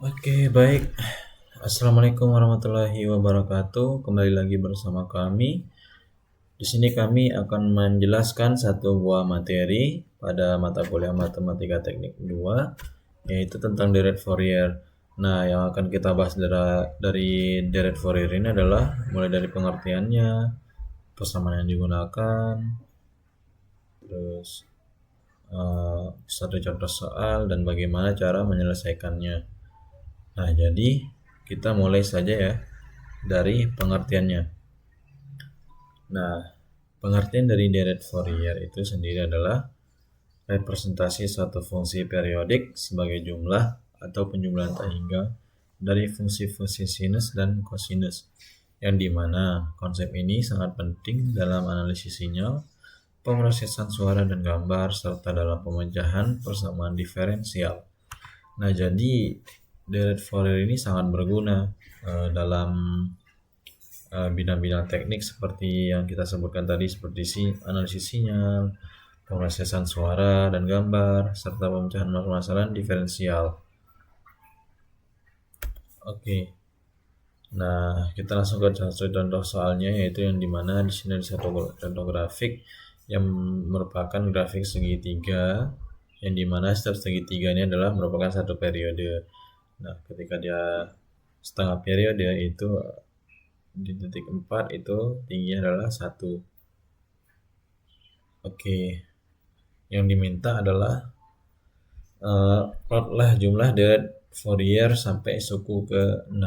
Oke, baik. Assalamualaikum warahmatullahi wabarakatuh. Kembali lagi bersama kami. Di sini kami akan menjelaskan satu buah materi pada mata kuliah Matematika Teknik 2, yaitu tentang deret Fourier. Nah, yang akan kita bahas dari deret Fourier ini adalah mulai dari pengertiannya, persamaan yang digunakan, terus satu contoh soal, dan bagaimana cara menyelesaikannya. Nah, jadi kita mulai saja ya dari pengertiannya. Nah, pengertian dari deret Fourier itu sendiri adalah representasi suatu fungsi periodik sebagai jumlah atau penjumlahan tak hingga dari fungsi-fungsi sinus dan kosinus, yang dimana konsep ini sangat penting dalam analisis sinyal, pemrosesan suara dan gambar, serta dalam pemecahan persamaan diferensial. Nah, jadi deret Fourier ini sangat berguna dalam bidang-bidang teknik seperti yang kita sebutkan tadi, seperti analisis sinyal, pemrosesan suara dan gambar, serta pemecahan permasalahan diferensial. Oke. Nah, kita langsung ke satu contoh soalnya, yaitu yang dimana di sini ada satu contoh grafik yang merupakan grafik segitiga, yang dimana setiap segitiga ini adalah merupakan satu periode. Nah, ketika dia setengah periode itu di titik 4 itu tingginya adalah 1. Oke, yang diminta adalah plotlah jumlah deret Fourier sampai suku ke 6.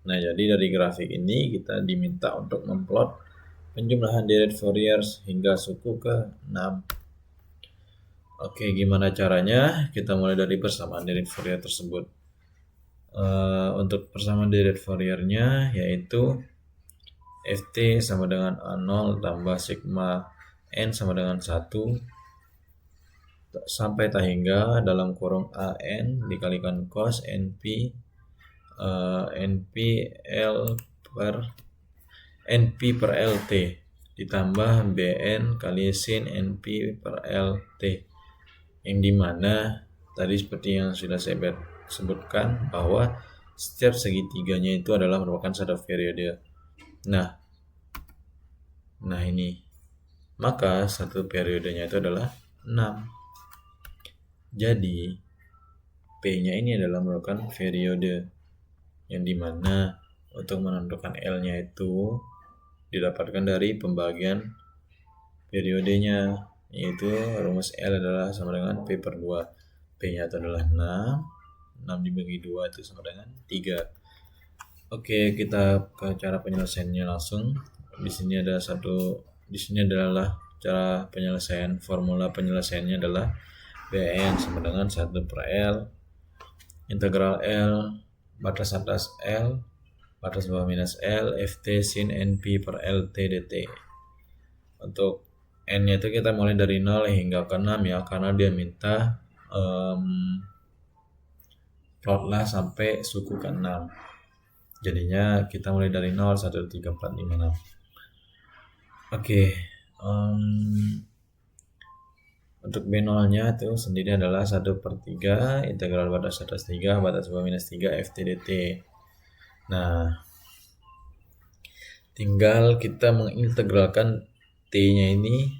Nah, jadi dari grafik ini kita diminta untuk memplot penjumlahan deret Fourier hingga suku ke 6. Oke, gimana caranya? Kita mulai dari persamaan deret Fourier tersebut. Untuk persamaan deret Fouriernya yaitu Ft sama dengan A0 tambah sigma N sama dengan 1 sampai tak hingga dalam kurung AN dikalikan cos NP NP L per NP per LT ditambah BN kali sin NP per LT, yang dimana tadi seperti yang sudah saya sebutkan bahwa setiap segitiganya itu adalah merupakan satu periode. Nah ini, maka satu periodenya itu adalah 6. Jadi P-nya ini adalah merupakan periode, yang dimana untuk menentukan L-nya itu didapatkan dari pembagian periodenya, yaitu rumus L adalah sama dengan P per 2. P-nya itu adalah 6. 6 dibagi 2 itu sama dengan 3. Oke, kita ke cara penyelesaiannya langsung. Di sini adalah cara penyelesaian. Formula penyelesaiannya adalah Bn sama dengan 1 per L integral L batas atas L batas bawah minus L Ft sin Np per Lt dt. Untuk N-nya itu kita mulai dari 0 hingga ke 6 ya, karena dia minta plotlah sampai suku ke 6. Jadinya kita mulai dari 0, 1, 2, 3, 4, 5, 6. Oke, untuk B0-nya itu sendiri adalah 1 per 3 integral batas atas 3 batas bawah minus 3 Ft dt. Nah, tinggal kita mengintegralkan T-nya ini,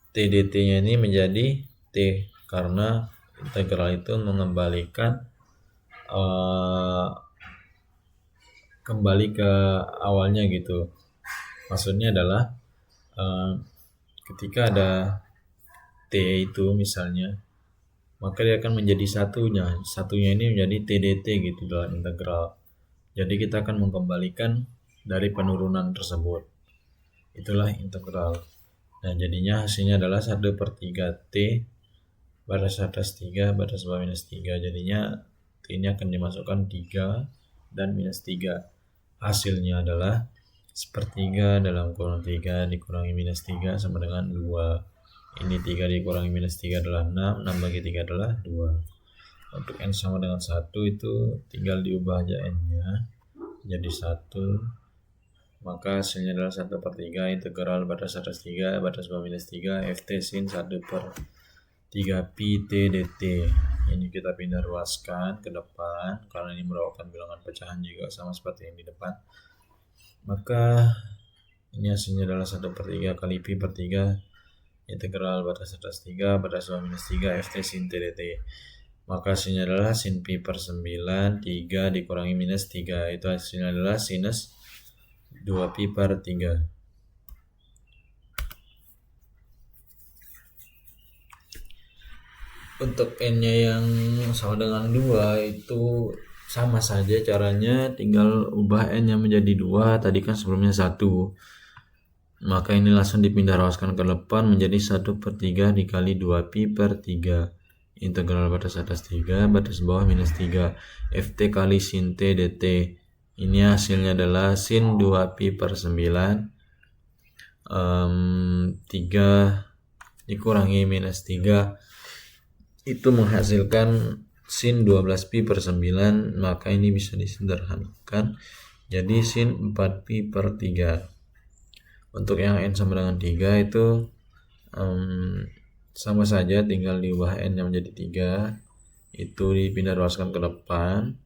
T dt-nya ini menjadi T, karena integral itu mengembalikan kembali ke awalnya gitu. Maksudnya adalah ketika ada T itu misalnya, maka dia akan menjadi satunya ini menjadi T dt gitu dalam integral. Jadi kita akan mengembalikan dari penurunan tersebut, itulah integral. Nah, jadinya hasilnya adalah 1 per 3 T batas atas 3 batas bawah minus 3. Jadinya T ini akan dimasukkan 3 dan minus 3. Hasilnya adalah sepertiga dalam kurung 3 dikurangi minus 3 sama dengan 2. Ini 3 dikurangi minus 3 adalah 6, 6 bagi 3 adalah 2. Untuk N sama dengan 1 itu tinggal diubah aja N-nya jadi 1. Maka hasilnya adalah 1 per 3 integral batas atas 3 batas bawah minus 3 Ft sin 1 per 3 pi T dt. ini kita pindah ruaskan ke depan karena ini merupakan bilangan pecahan juga sama seperti yang di depan. Maka ini hasilnya adalah 1/3 kali pi per 3 integral batas atas 3 batas bawah minus 3 ft sin t dt. Maka hasilnya adalah sin pi per 9 3 dikurangi minus 3, itu hasilnya adalah sinus 2 pi per 3. Untuk n-nya yang sama dengan 2 itu sama saja caranya, tinggal ubah n-nya menjadi 2, tadi kan sebelumnya 1. Maka ini langsung dipindah ruaskan ke depan menjadi 1/3 dikali 2 pi per 3 integral batas atas 3 batas bawah minus 3 ft kali sin t dt. Ini hasilnya adalah sin 2 pi per 9 3 dikurangi minus 3 itu menghasilkan sin 12 pi per 9. Maka ini bisa disederhanakan jadi sin 4 pi per 3. Untuk yang n sama dengan 3 itu sama saja, tinggal diubah n yang menjadi 3, itu dipindah ruaskan ke depan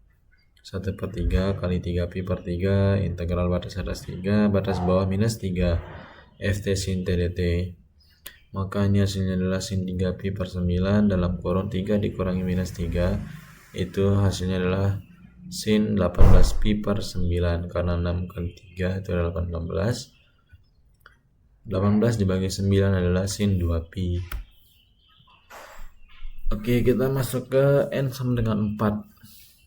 1/3 kali 3 pi per 3 integral batas atas 3 batas bawah minus 3 ft sin t dt. Maka ini hasilnya adalah sin 3 pi per 9 dalam kurung 3 dikurangi minus 3, itu hasilnya adalah sin 18 pi per 9 karena 6 kali 3 itu adalah 18 dibagi 9 adalah sin 2 pi. Oke, kita masuk ke n sama dengan 4.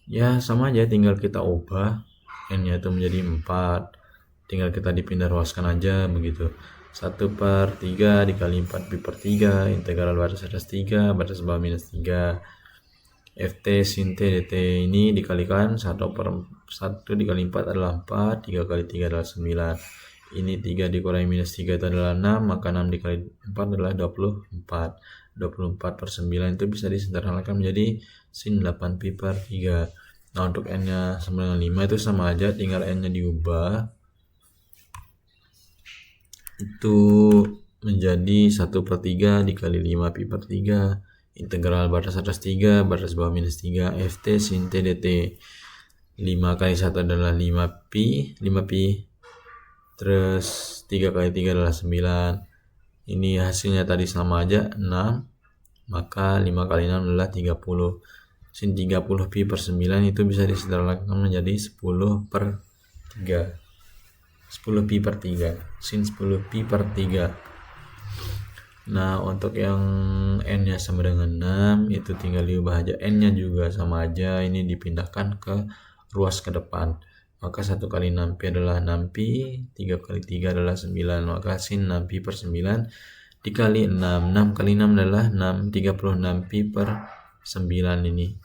Ya sama aja, tinggal kita ubah n nya itu menjadi 4, tinggal kita dipindah ruaskan aja begitu. 1/3 dikali 4 pi per 3 integral batas atas 3 batas bawah minus 3 ft sin t dt. Ini dikalikan 1/1 dikali 4 adalah 4, 3 kali 3 adalah 9. Ini 3 dikurangi minus 3 itu adalah 6, maka 6 dikali 4 adalah 24. 24/9 itu bisa disederhanakan menjadi sin 8 pi per 3. Nah, untuk n nya sama dengan 5 itu sama aja, tinggal n nya diubah itu menjadi 1/3 dikali 5 pi per 3 integral batas atas 3 batas bawah minus 3 ft sin t dt. 5 kali 1 adalah 5 pi, terus 3 kali 3 adalah 9. Ini hasilnya tadi sama aja 6, maka 5 kali 6 adalah 30. Sin 30 pi per 9 itu bisa disederhanakan menjadi 10/3. 10 pi per 3, sin 10 pi per 3. Nah, untuk yang n nya sama dengan 6 itu tinggal diubah aja, n nya juga sama aja, ini dipindahkan ke ruas ke depan. Maka 1 kali 6 pi adalah 6 pi, 3 kali 3 adalah 9, maka sin 6 pi per 9 dikali 6. 6 kali 6 adalah 6, 36 pi per 9 ini.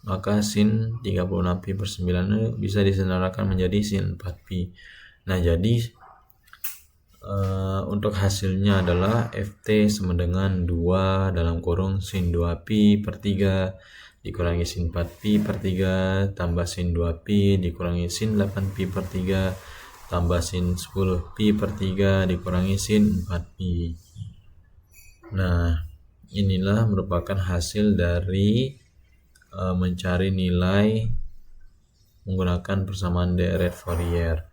Maka sin 36 pi per 9 bisa disederhanakan menjadi sin 4 pi. Nah, jadi untuk hasilnya adalah ft sama dengan 2 dalam kurung sin 2 pi per 3 dikurangi sin 4 pi per 3 tambah sin 2 pi dikurangi sin 8 pi per 3 tambah sin 10 pi per 3 dikurangi sin 4 pi. Nah, inilah merupakan hasil dari mencari nilai menggunakan persamaan deret Fourier.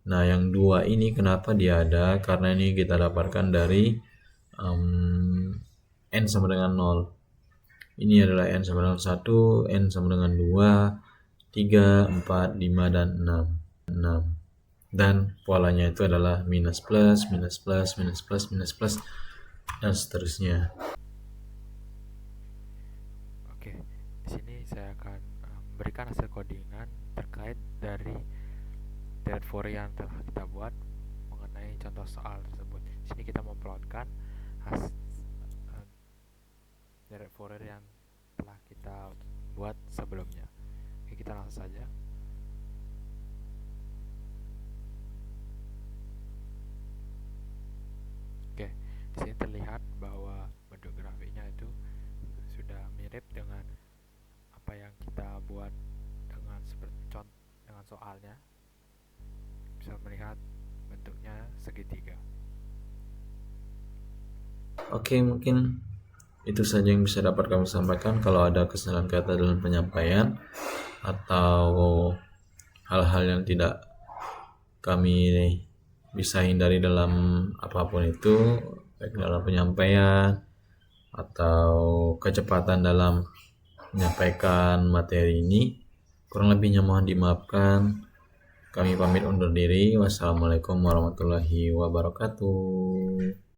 Nah, yang 2 ini kenapa dia ada? Karena ini kita dapatkan dari n sama dengan 0. Ini adalah n sama dengan 1, n sama dengan 2, 3, 4, 5, dan 6. Dan polanya itu adalah minus plus, minus plus, minus plus, minus plus, dan seterusnya. Oke, di sini saya akan memberikan hasil codingan terkait dari deret Fourier yang telah kita buat mengenai contoh soal tersebut. Di sini kita memplotkan deret Fourier yang telah kita buat sebelumnya. Oke, kita langsung saja. Oke, di sini terlihat bahwa bentuk grafiknya itu sudah mirip dengan apa yang kita buat dengan soalnya. Bisa melihat bentuknya segitiga. Oke, mungkin Itu saja yang bisa dapat kami sampaikan. Kalau ada kesalahan kata dalam penyampaian atau hal-hal yang tidak kami bisa hindari dalam apapun itu, baik dalam penyampaian atau kecepatan dalam menyampaikan materi ini, kurang lebihnya mohon dimaafkan. Kami pamit undur diri. Wassalamualaikum warahmatullahi wabarakatuh.